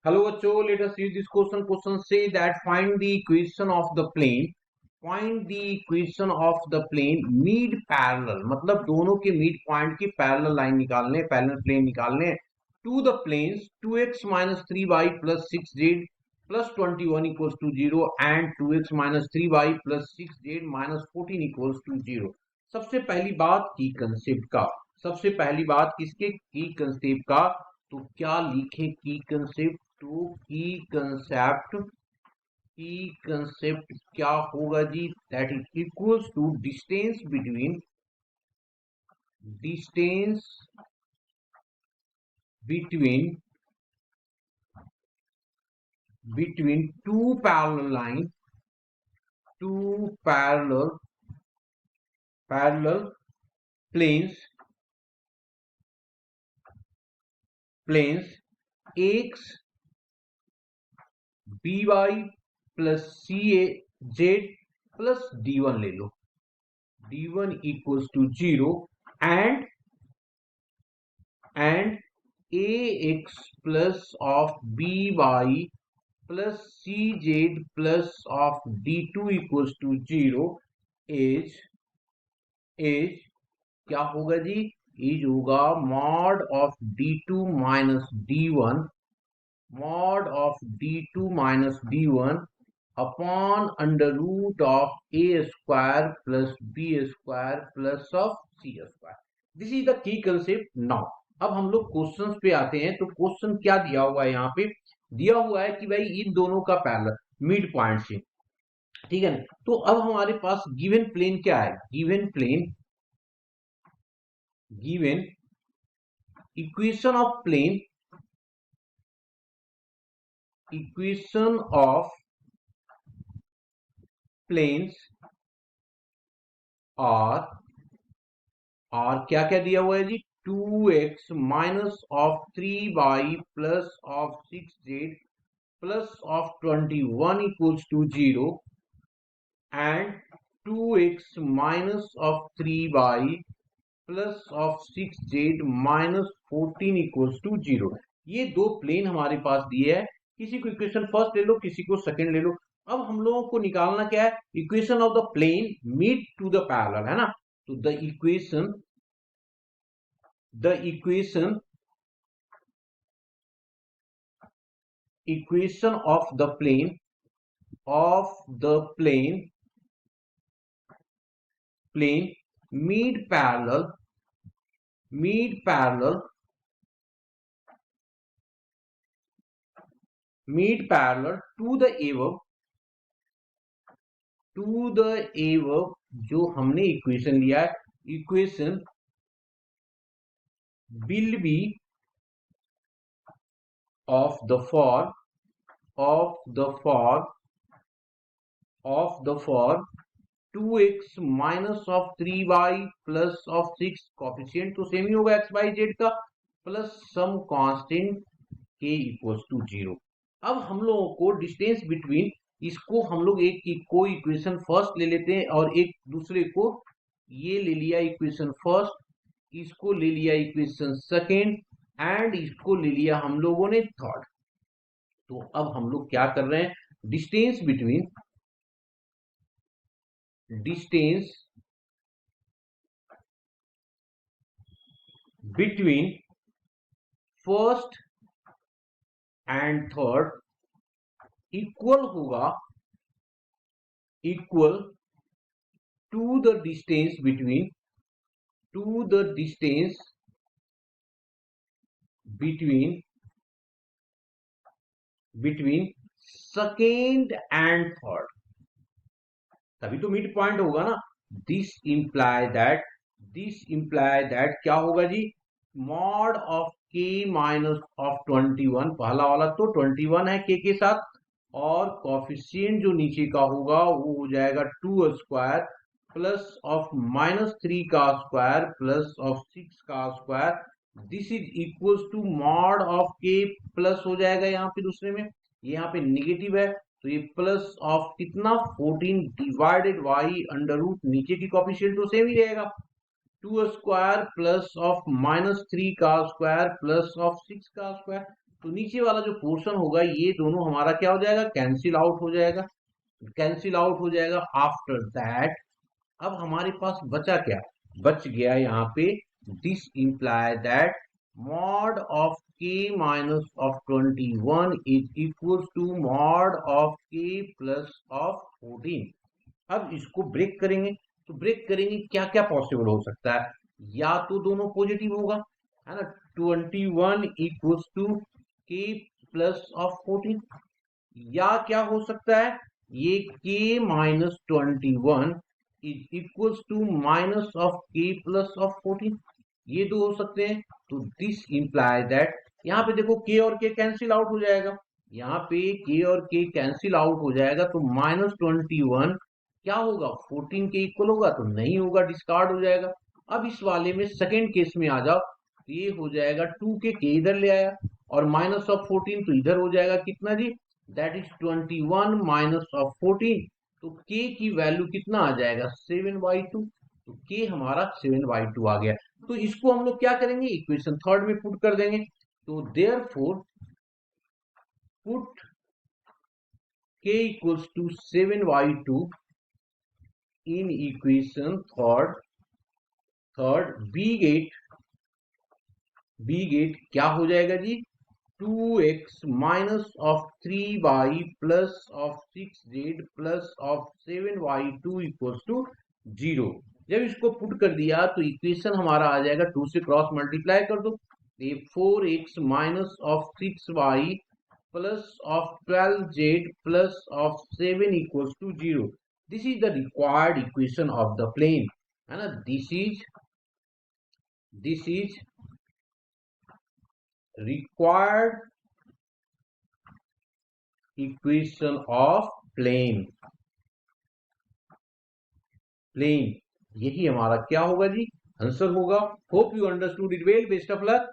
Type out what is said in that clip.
Hello बच्चों, let us use this question. Question say that find the equation of the plane. Find the equation of the plane mid parallel. मतलब दोनों के mid point की parallel line निकालने, parallel plane निकालने. To the planes 2x minus 3y plus 6z plus 21 equals to 0 and 2x minus 3y plus 6z minus 14 equals to 0. सबसे पहली बात की कंसेप्ट का, सबसे पहली बात किसके की कंसेप्ट का, तो क्या लिखे की कंसेप्ट, तो की कंसेप्ट क्या होगा जी, that is equals to distance between two parallel line, two parallel planes x by plus caz plus d1 ले लो, d1 equals to 0 and ax plus of by plus cz plus of d2 equals to 0 is क्या होगा जी, is होगा mod of d2 minus d1, mod of d2 minus d1 upon under root of a square plus b square plus of c square. This is the key concept. Now अब हम लोग questions पे आते हैं. तो question क्या दिया हुआ है, यहाँ पे दिया हुआ है कि भाई इन दोनों का पैरेलल मिड पॉइंट से, ठीक है ना. तो अब हमारे पास गिवन प्लेन क्या है, given equation of plane, equation of planes और क्या क्या दिया हुआ है जी, 2x minus of 3y plus of 6z plus of 21 equals to 0 and 2x minus of 3y plus of 6z minus 14 equals to 0. ये दो प्लेन हमारे पास दिए है. किसी को इक्वेशन फर्स्ट ले लो, किसी को सेकंड ले लो. अब हम लोगों को निकालना क्या है, equation of the plane mid to the parallel, है ना. तो the equation of the plane mid parallel to the above जो हमने इक्वेशन लिया है, equation will be of the form 2x minus of 3y plus of 6, coefficient तो same ही होगा x y z का, plus some constant k equals to 0. अब हम लोगों को डिस्टेंस बिटवीन, इसको हम लोग एक की कोई इक्वेशन फर्स्ट ले लेते हैं और एक दूसरे को, ये ले लिया इक्वेशन फर्स्ट, इसको ले लिया इक्वेशन सेकेंड एंड इसको ले लिया हम लोगों ने थर्ड. तो अब हम लोग क्या कर रहे हैं, distance between first and third equal होगा, equal to the distance between second and third, तभी तो मिड पॉइंट होगा ना. दिस इंप्लाई दैट क्या होगा जी, mod of k minus of 21, पहला वाला तो 21 है k के साथ, और कॉफिशिएंट जो नीचे का होगा वो हो जाएगा 2 स्क्वायर प्लस ऑफ माइनस 3 का स्क्वायर प्लस ऑफ 6 का square. This is equals to mod of k plus हो जाएगा, यहाँ पे दूसरे में यहाँ पे निगेटिव है तो ये प्लस ऑफ कितना 14 डिवाइडेड y अंडर रूट, नीचे की कॉफिशिएंट तो सेम ही रहेगा, 2 स्क्वायर प्लस ऑफ माइनस 3 का स्क्वायर प्लस ऑफ 6 का स्क्वायर. तो नीचे वाला जो पोर्शन होगा ये दोनों हमारा क्या हो जाएगा, कैंसिल आउट हो जाएगा, कैंसिल आउट हो जाएगा। आफ्टर दैट अब हमारे पास बचा क्या, बच गया यहाँ पे this imply that mod of K minus of 21 is equal to mod of K plus of 14। अब इसको ब्रेक करेंगे, तो ब्रेक करेंगे क्या क्या पॉसिबल हो सकता है, या तो दोनों पॉजिटिव होगा, है ना, 21 equals to k plus of 14, या क्या हो सकता है, ये k minus 21 is equals to minus of k plus of 14, ये दो हो सकते हैं। तो दिस इंप्लाई दैट यहाँ पे देखो k और k कैंसिल आउट हो जाएगा, यहाँ पे k और k कैंसिल आउट हो जाएगा, तो माइनस 21 क्या होगा, 14 के इक्वल होगा, तो नहीं होगा, डिस्कार्ड हो जाएगा। अब इस वाले में सेकेंड केस में आ जाओ, तो ये हो जाएगा 2 के इधर ले आया और माइनस ऑफ 14 तो इधर हो जाएगा कितना जी, दैट इज 21 माइनस ऑफ 14, तो k की वैल्यू कितना आ जाएगा 7/2, तो k हमारा 7/2 आ गया। तो इसको हम लोग क्या करेंगे, इक्वेशन थर्ड में पुट कर देंगे, तो therefore put k equals to 7/2 in equation third we get क्या हो जाएगा जी, 2x minus of 3y plus of 6z plus of 7y2 equals to 0। जब इसको पुट कर दिया तो इक्वेशन हमारा आ जाएगा, 2 से क्रॉस मल्टीप्लाई कर दो, ये 4x minus of 6y plus of 12z plus of 7 equals to 0। This is the required equation of the plane, है ना, this is required equation of plane, यही हमारा क्या होगा जी, आंसर होगा। Hope you understood it well, best of luck.